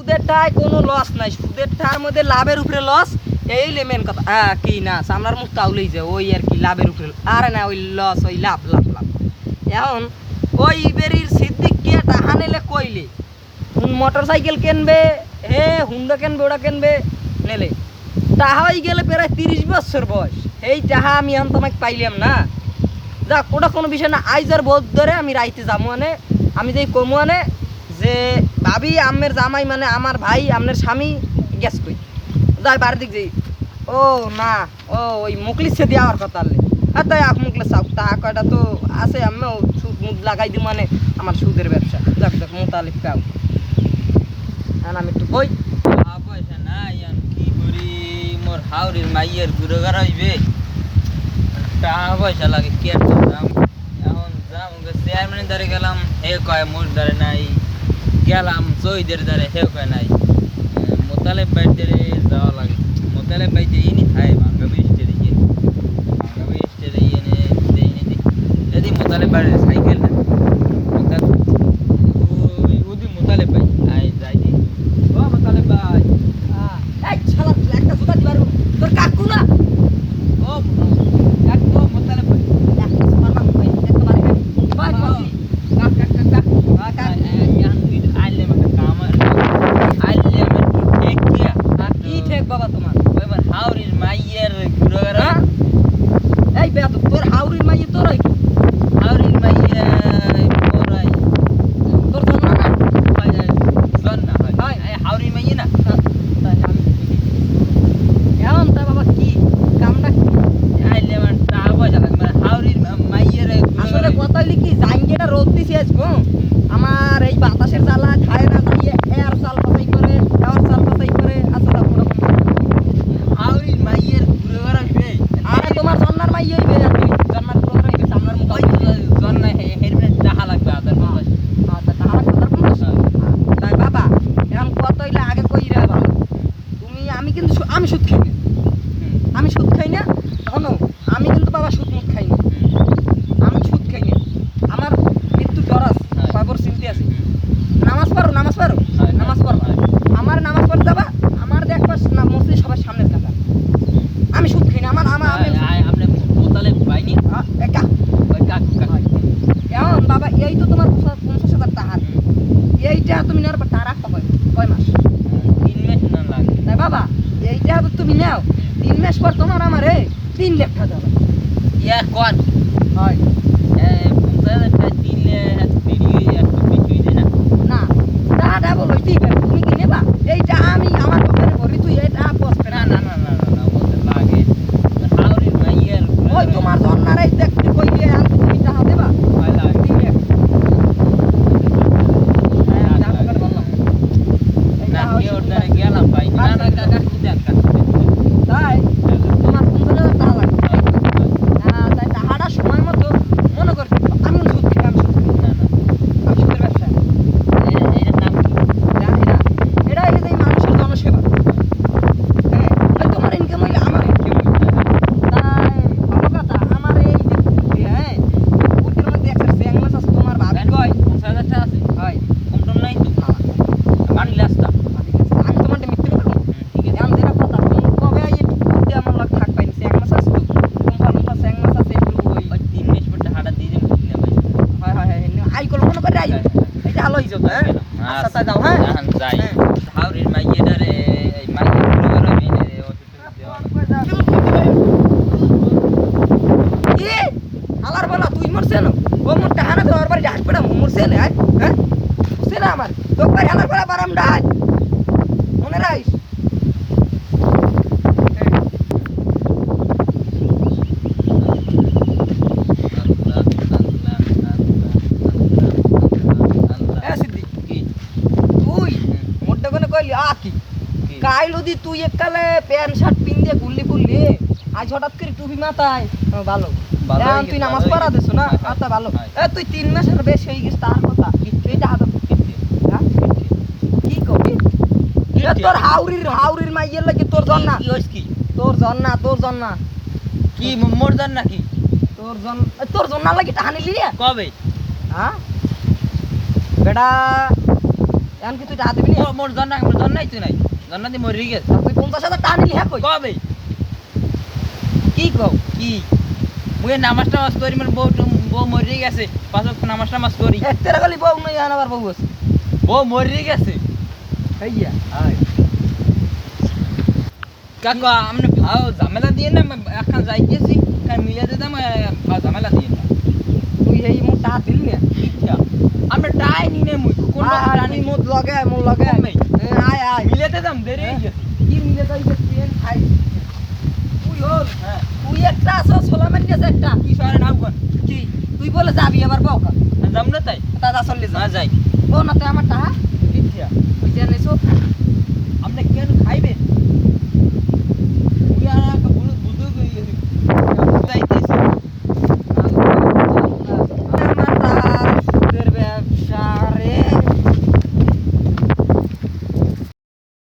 সুদের টায় কোনো লস নাই, সুদের টার মধ্যে লাভের উপরে লস, এই লেমেন কথা। হ্যাঁ কি না সামলার মুখ তাহলেই যে ওই আর কি লাভের উপরে, আরে না ওই লস, ওই লাভ লাভ লাভ। এখন ওই বেরির সিদ্দিক গিয়ে টাহা নিলে কইলে মোটর সাইকেল কিনবে, হে হুন্ডা কিনবে, ওটা কিনবে নেলে টাহা হয়ে গেলে প্রায় 30 বছর বয়স, এই টাহা আমি এখন তোমাকে পাইলাম না। যাক ওটা কোনো বিষয় না, আইজার বোধ ধরে আমি রাইতে যাবো আনে, আমি যেই কমু আনে যে ভাবি আমের জামাই মানে আমার ভাই আপনার স্বামী গ্যাস কই যাই বাড়ির দিক যাই। ও না ও ওই মুখলিছে দেওয়ার কথা আনলে, আর তাই আখ মুখলে চাও তা কয়টা তো আছে, আমিও সুদ মুখ লাগাই দিই মানে আমার সুদের ব্যবসা। যাক যাক মোতালিফ কাউ আমি একটু বই পয়সা নাই কি করি, মোর হাওড়ির মাইয়ের ঘুরে গাড়াইবে, টাকা পয়সা লাগে কি আর করতাম। এখন যাম চেয়ারম্যানের দ্বারে গেলাম, হে কয় মোর দ্বারে নাই, গেলাম জয়ীদের দ্বারে, হে কয় নাই। মোতালেব বাইর দ্বারে যাওয়া লাগে, মোতালেব বাইতে ইনি খায় ভাঙ্গা বৃষ্টির ইয়ে, ভাঙ্গা বৃষ্টির ইয়ে যদি মোতালেব বাইরে সাইকেল না ওদি মোতালেব ভাই আয় যাই দি। ও মোতালেব ভাই এই শালা একটা জুতা দিবার তোর কাকু না, ও কাকু মোতালেব ভাই একটা মারলাম ভাই, একটা মারি ভাই ভাই কাক কাক কাক কাক কাক আইলে আমাকে কাম আইলে আমার ঠিক দিয়া কি ঠেক বাবা তোমার? এবার হাওড়ির মাইয়ের ঘুরে এই বেয়া তোর হাউরির মাইয়ে তোর কি হাওড়ির মাইয়ে ওরাই তোর জন্ম না জন না হয় হাওড়ির মাইয়ে না। এখন তা বাবা কি কামটা কি? আইলে আমার টাকা পয়সা লাগবে, মানে হাওড়ির মাইয়ের আসলে কথা লিখি জাঙ্গিটা রোদ দিছি আজকে, আমার এই বাতাসের জ্বালা খায় না যাইয়ে এর চাল পাতাই করে, এর চাল পাতাই করে আসলে ওরকম। হাওড়ির মাইয়ের ঘুরে বেড়াবে, আরে তোমার জন্নার মাই হইবে, তুই জন্নার প্রোগ্রাম হইবে সামনের মতো ওই জন না হেলমেট টাকা লাগবে আদার তাহলে কথা তাই বাবা এখন কত হইলে আগে কই রে ভালো তুমি, আমি কিন্তু আমি সুদ খাই না, আমি সুদ খাই না শোনো, আমি কিন্তু বাবা সুদ মুখ খাই না, আমি সুদ খাই না, আমার মৃত্যু ডর আছে, খবর চিনতে আছে। নামাজ পড়ো নামাজ পড়ো নামাজ পড়ো, আমার নামাজ পড়ে যাবা, আমার দেখবা না মসজিদ সবার সামনের কাটা, আমি সুদ খাই না, আমার আমার আমি আপনি মোতালেব বাইনি একা ওই কাকু কাকু এখন বাবা এই তো তোমার 50,000 টাকা, এইটা তুমি নেওয়ার পর টাকা রাখতে হয় কয় মাস? 3 মাস না লাগে তাই বাবা এইটা তো তুমি নাও 3 মাস পর তোমার আমার 3 লাখ টাকা দেবে ইয়া কোন হয় 50,000 টাকা দিলে ভিডিও একটা ভিডিও দেনা না টাকা বলো ঠিক আছে, তুমি কি নেবা এইটা আমি আমার দোকানে ভরি, তুই এটা বসবে না না না না না বলতে লাগে হাওড়ির মাইয়ের ওই তোমার জন্নার এই দেখতে কইলে আর তুমি টাকা দেবা ভাই লাগে 3 লাখ না কি অর্ডার গেলাম ভাই না না কাকা কি দেখা তাই তোমার 50,000 টাকা লাগবে, তাই টাকাটা সময় মতো মনে করছি আমি সুদ খাই, আমি সুদ খাই, না না আমি সুদের ব্যবসা এর নাম কি জানি না, এটা হইলে যে মানুষের জনসেবা। হ্যাঁ ওই তোমার ইনকাম হইলে আমার ইনকাম হইলে, তাই ভালো কথা। আমার এই যে বুদ্ধি, হ্যাঁ বুদ্ধির মধ্যে একটা স্যাং মাছ আছে, তোমার ভাবি কয় 50,000 টাকা আছে হয় কম টম নাই তো না মানলে আসতাম আমি তোমার মিথ্যে কথা বলবো, ঠিক আছে এমন যেটা কথা তুমি কবে এই একটু বুদ্ধি আমার লাগ থাক পাইনি, স্যাং মাছ আছে তো কুম্পাল মুম্পাল স্যাং মাছ আছে একটু ওই ওই 3 মাস পর টাকাটা দিয়ে দিন কিনে ভাই হয় হয় হয় আই কল মনে করে আই এইটা ভালো হইছো তো, হ্যাঁ আচ্ছা তাই যাও, হ্যাঁ এখন যাই হাওড়ির মাইয়েটারে এই মাইয়ের ঘুরে বেড়াবে রে অতটুকু দেওয়া কি হালার বলা তুই মরছে না ও মোর টাহানা তো আর বাড়ি হাসবে না মরছে না, হ্যাঁ বুঝছে না আমার তোর বাড়ি হালার বলা বারাম ডাল মনে রাখিস। হ্যাঁ সিদ্দিক তুই মোটে করে কইলি কি কাইল যদি তুই এককালে প্যান্ট শার্ট পিন্দে ঘুরলি ফুললি, আজ হঠাৎ করে টুপি মাথায় ভালো এখন তুই নামাজ পড়া দিস না, আচ্ছা ভালো তুই 3 মাসের বেশি হয়ে গেছিস তার কথা এইটা হাত কি কবি তোর হাউরির মাইয়ের লাগে তোর জন্না কি তোর জন্না তোর জন্না কি মোর জান নাকি তোর জন্না লাগে টাকা নিলি রে কবে হ্যাঁ বেটা এখন কি তুই টাকা দিবি না? মোর জন্নাই তুই নাই জন্না দি মরি গেছে তুই 50,000 টাকা নিলি হ্যাঁ কই? কবে কি কও কি মুই নামাজ টামাজ করি মোর বউ মরি গেছে পাঁচ ওয়াক্ত নামাজ টামাজ করি তেরা গলি বউ নাই আনাবার বউ আছে। বউ মরি গেছে হইয়া কাকা আমনে ভাও ঝামেলা দিয়ে না এখন যাইতেছি কার মিলে দিতাম ভাও ঝামেলা দিয়ে না তুই এই মোর টাকা দিলি না? ইচ্ছা আমরা টাই নি নে মুই কোন আনি মোর লগে মোর লগে আয় আয় মিলে দিতাম দেরি হয়ে গেছে কি মিলে তাই ট্রেন খাই তুই হল হ্যাঁ তুই একটা আসো সোলা মান গেছে একটা কি সরে নাও কোন কি তুই বলে যাবি এবার বউকা যাম না তাই দাদা চললি যা না যাই বউ না তুই আমার টাকা ইচ্ছা তুই জানে